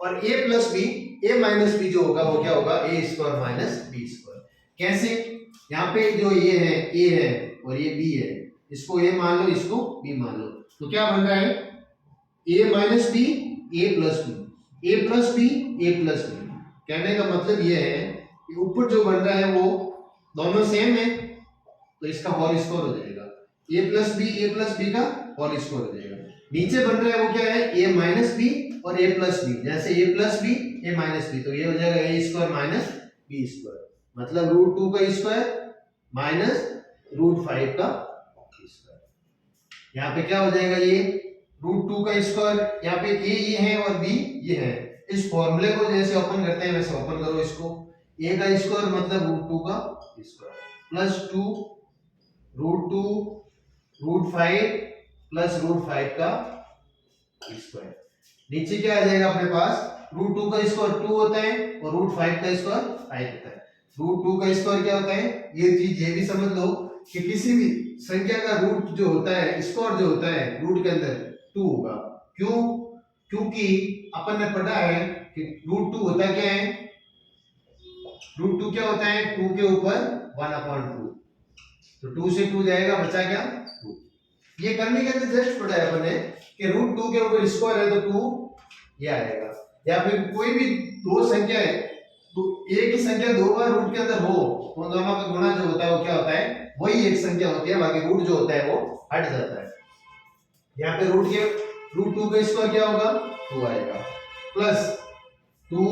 और a + b a - b जो होगा वो क्या होगा, a² - b²। कैसे, यहाँ पे जो ये है a है और ये b है, इसको a मान लो, इसको b मान लो, तो क्या बन रहा है, a - b a + b, a + b a + b। कहने का मतलब ये है कि ऊपर जो बन रहा है वो दोनों सेम है तो इसका होल स्क्वायर हो जाएगा, a + b का होल स्क्वायर हो जाएगा। नीचे बन रहा है वो क्या है, a - b और a + b, जैसे a + b a - b, तो ये हो जाएगा a² - b², मतलब √2 का स्क्वायर माइनस √5 का स्क्वायर। यहाँ पे क्या हो जाएगा, ये √2 का स्क्वायर, यहाँ पे a ये है और b ये है, इस फॉर्मूले को जैसे ओपन करते हैं वैसे ओपन करो इसको, a का स्क्वायर मतलब √2 का स्क्वायर प्लस 2 √2 √5 प्लस √5 का स्क्वायर। नीचे क्या आ जाएगा अपने पास, √2 का स्क्वायर 2 होता है और √5 का स्क्वायर 5 होता है। √2 का स्क्वायर क्या होता है, ये चीज ये भी समझ लो कि किसी भी संख्या का रूट जो होता है, स्क्वायर जो होता है रूट के अंदर 2 होगा। क्यों, क्योंकि अपन ने पढ़ा है कि √2 होता क्या है, √2 क्या होता है, 2 के ऊपर 1/2, तो 2 से 2 जाएगा, बचा क्या 2। ये करने के अंदर जस्ट पढ़ा है अपन ने कि √2 के ऊपर स्क्वायर है तो 2 ये आएगा। या फिर कोई भी दो संख्या है तो एक ही संख्या दो बार रूट के अंदर हो तो दोनों का गुणा जो होता है वो क्या होता है, वही एक संख्या होती है, बाकी रूट जो होता है वो हट जाता है। यहाँ पे √2 का स्क्वायर क्या होगा, 2 आएगा प्लस 2,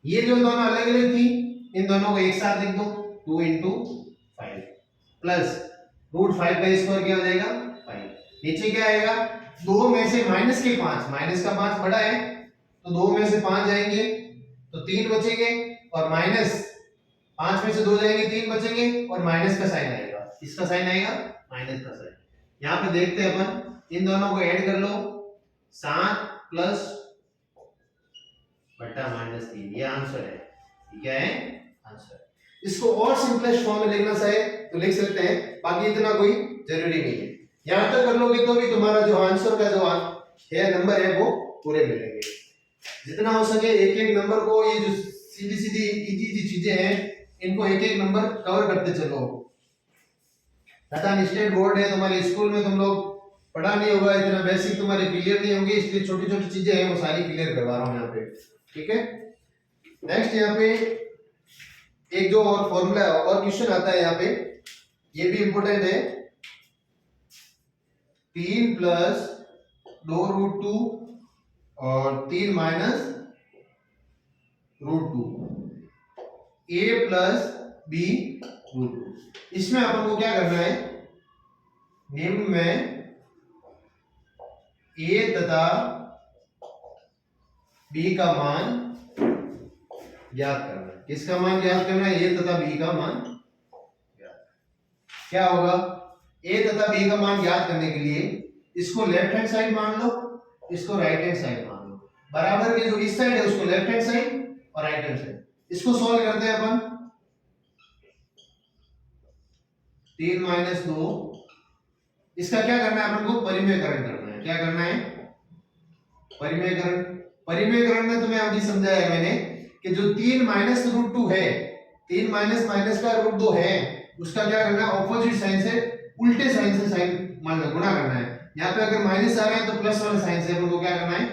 ये जो दोनों अलग अलग थी इन दोनों को एक साथ लिख दो, 2 × 5 प्लस √5 का स्क्वायर क्या हो जाएगा 5। नीचे क्या आएगा, 2 में से माइनस के 5, माइनस का 5 बड़ा है तो 2 में से 5 जाएंगे तो 3 बचेंगे और माइनस 5 में से 2 जाएंगे 3 बचेंगे और माइनस का साइन आएगा, किसका साइन आएगा, माइनस का साइन। यहाँ पे देखते हैं अपन, इन दोनों को ऐड कर लो, 7 प्लस बटा -3, ये आंसर है, ठीक है आंसर। इसको और सिंपलेस्ट फॉर्म में लिखना चाहे तो लिख सकते हैं, बाकी इतना कोई जरूरी नहीं है। यहां तक कर लोगे तो भी तुम्हारा जो आंसर का जो है नंबर है वो पूरे मिलेंगे। जितना हो सके एक एक नंबर को, ये जो सीधी सीधी इजी चीजें हैं इनको एक एक नंबर कवर करते चलो। राजस्थान स्टेट बोर्ड है, तुम्हारे स्कूल में तुम लोग पढ़ा नहीं होगा, इतना बेसिक तुम्हारे क्लियर नहीं होंगे, इसलिए छोटी छोटी चीजें हैं वो सारी क्लियर करवा रहा हूँ यहाँ पे। ठीक है, नेक्स्ट यहाँ पे एक जो और फॉर्मूला और क्वेश्चन आता है यहाँ पे, ये भी इंपॉर्टेंट है। 3 प्लस 2√2 और 3 माइनस √2 a प्लस b √2। इसमें अपन को क्या करना है, निम्न में a तथा b का मान ज्ञात करना है। किसका मान ज्ञात करना है, a तथा b का मान ज्ञात। क्या होगा, a तथा b का मान ज्ञात करने के लिए इसको लेफ्ट हैंड साइड मान लो, इसको राइट हैंड साइड मान लो। बराबर के जो इस साइड है उसको लेफ्ट हैंड साइड और राइट हैंड साइड। इसको सॉल्व करते हैं अपन। 3 माइनस 2, इसका क्या करना है अपन को, परिमेयकरण करना है। क्या करना है, परिमेयकरण। परिमेयकरण में तुम्हें अभी समझाया मैंने कि जो 3 माइनस √2 है, 3 माइनस माइनस का √2 है, उसका क्या करना है, ऑपोजिट साइन से, उल्टे साइन से साइन मान लो गुणा करना है। यहाँ पे अगर माइनस आ रहा है तो प्लस वाले साइन से अपन को क्या करना है,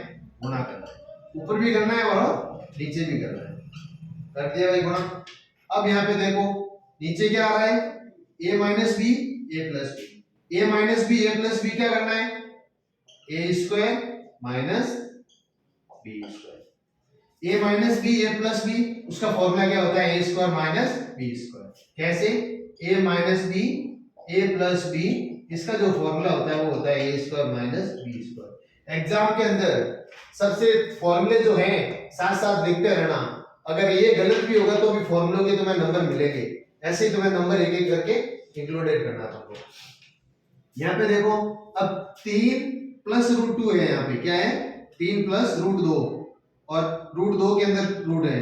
गुणा करना है। ऊपर भी करना है और नीचे भी करना है। कर दिया भाई गुणा। अब यहाँ पे देखो नीचे क्या आ रहा है, a minus B A plus B. A minus B A plus B क्या करना है, A square minus B square. A minus B A plus B, उसका फॉर्मूला क्या होता है, A square minus B square. कैसे, A minus B A plus B, इसका जो फॉर्मूला होता है वो होता है A square minus B square. Exam के अंदर सबसे फॉर्मूले जो हैं साथ साथ लिखते रहना, अगर ये गलत भी होगा तो भी फॉर्मूलों के तुम्हें नंबर मिलेंगे। ऐसे ही तुम्हें नंबर एक एक करके इंक्लूडेड करना तुमको। यहाँ पे देखो, अब 3 प्लस √2 है, यहाँ पे क्या है, 3 प्लस √2 और √2 के अंदर रूट है।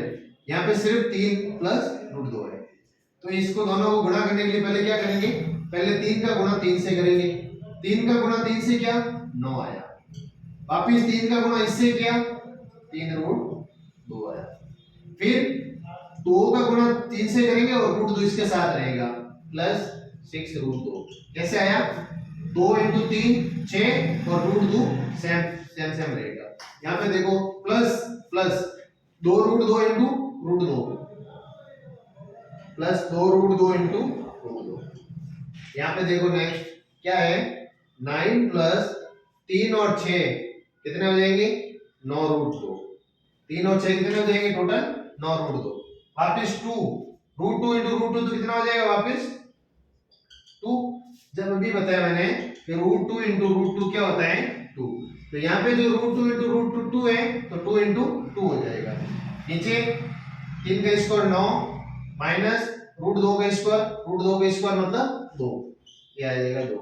यहाँ पे सिर्फ 3 प्लस √2 है। तो इसको दोनों को गुणा करने के लिए पहले क्या करेंगे, पहले 3 का गुणा 3 से करेंगे। 3 का गुणा 3 से क्या, 9 आया। वापिस 3 का गुणा इससे क्या, 3√2 आया। फिर 2 का गुणा 3 से करेंगे और √2 इसके साथ रहेगा, प्लस 6√2। कैसे आया, 2 × 3 6 और √2 सेम रहेगा। यहाँ पे देखो प्लस प्लस 2√2 × √2 प्लस 2√2 × √2। यहाँ पे देखो नेक्स्ट क्या है, 9 प्लस 3 और 6 कितने हो जाएंगे, 9√2। 3 और 6 कितने हो जाएंगे, टोटल 9√2। वापिस 2 √2 × √2 तो कितना हो जाएगा, वापिस 2। जब अभी बताया मैंने कि √2 × √2 क्या होता है, 2। तो यहाँ पे जो √2 × √2 है तो 2 × 2 हो जाएगा। नीचे 3 का स्क्वायर 9 माइनस √2 का स्क्वायर, √2 का स्क्वायर मतलब 2, ये आ जाएगा 2।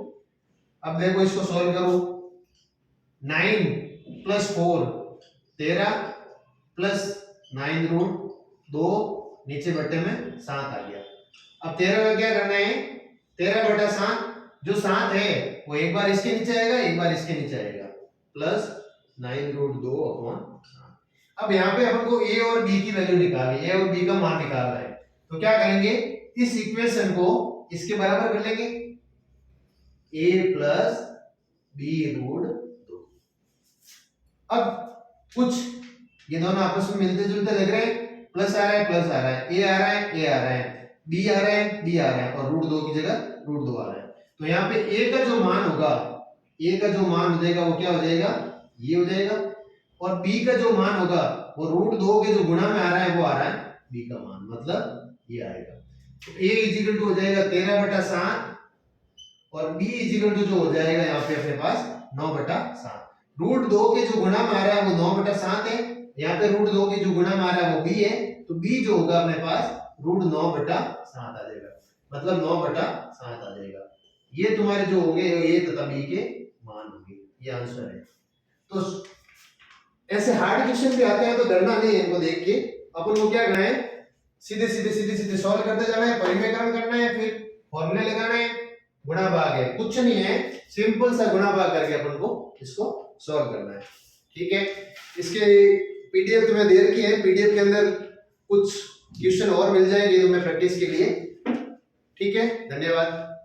अब देखो इसको सॉल्व करो, 9 प्लस 4 13 प्लस 9√2 नीचे बट्टे में 7 आ गया। अब 13 का क्या करना है, 13/7, जो 7 है वो एक बार इसके नीचे आएगा एक बार इसके नीचे आएगा, प्लस 9√2/7। अब यहाँ पे अपन को a और b की वैल्यू निकालनी है, a और b का मान निकालना है। तो क्या करेंगे, इस इक्वेशन को इसके बराबर कर लेंगे, a प्लस b√2। अब कुछ ये दोनों आपस में मिलते जुलते लग रहे हैं, प्लस आ रहा है प्लस आ रहा है, a आ रहा है a आ रहा है, b आ रहा है b आ रहा है और √2 की जगह √2 आ रहा है। तो यहाँ पे a का जो मान होगा, a का जो मान हो जाएगा वो क्या हो जाएगा, ये हो जाएगा, और b का जो मान होगा वो √2 के जो गुणा में आ रहा है वो आ रहा है b का मान, मतलब ये आएगा। तो a इक्वल टू हो जाएगा 13/7 और b इक्वल टू जो हो जाएगा यहाँ पे अपने पास 9/7। √2 के जो गुणा में आ रहा है वो 9/7 है, यहाँ पे √2 के जो गुणा में आ रहा है वो b है, तो b जो होगा अपने पास √9/7 आ जाएगा, मतलब 9/7 आ जाएगा। ये तुम्हारे जो होंगे a तथा b के मान होंगे, ये आंसर है। तो ऐसे हार्ड क्वेश्चन भी आते हैं तो डरना नहीं है, इनको देख के अपन को क्या करना है, सीधे सीधे सीधे सीधे सॉल्व करते जाना है, परिमेयकरण करना है, फिर फॉर्मूले लगाना है, गुणा भाग है, कुछ नहीं है, सिंपल सा गुणा भाग करके अपन को इसको सॉल्व करना है। ठीक है, इसके पीडीएफ तुम्हें दे रखी है, पीडीएफ के अंदर कुछ क्वेश्चन और मिल जाएंगे तुम्हें प्रैक्टिस के लिए। ठीक है, धन्यवाद।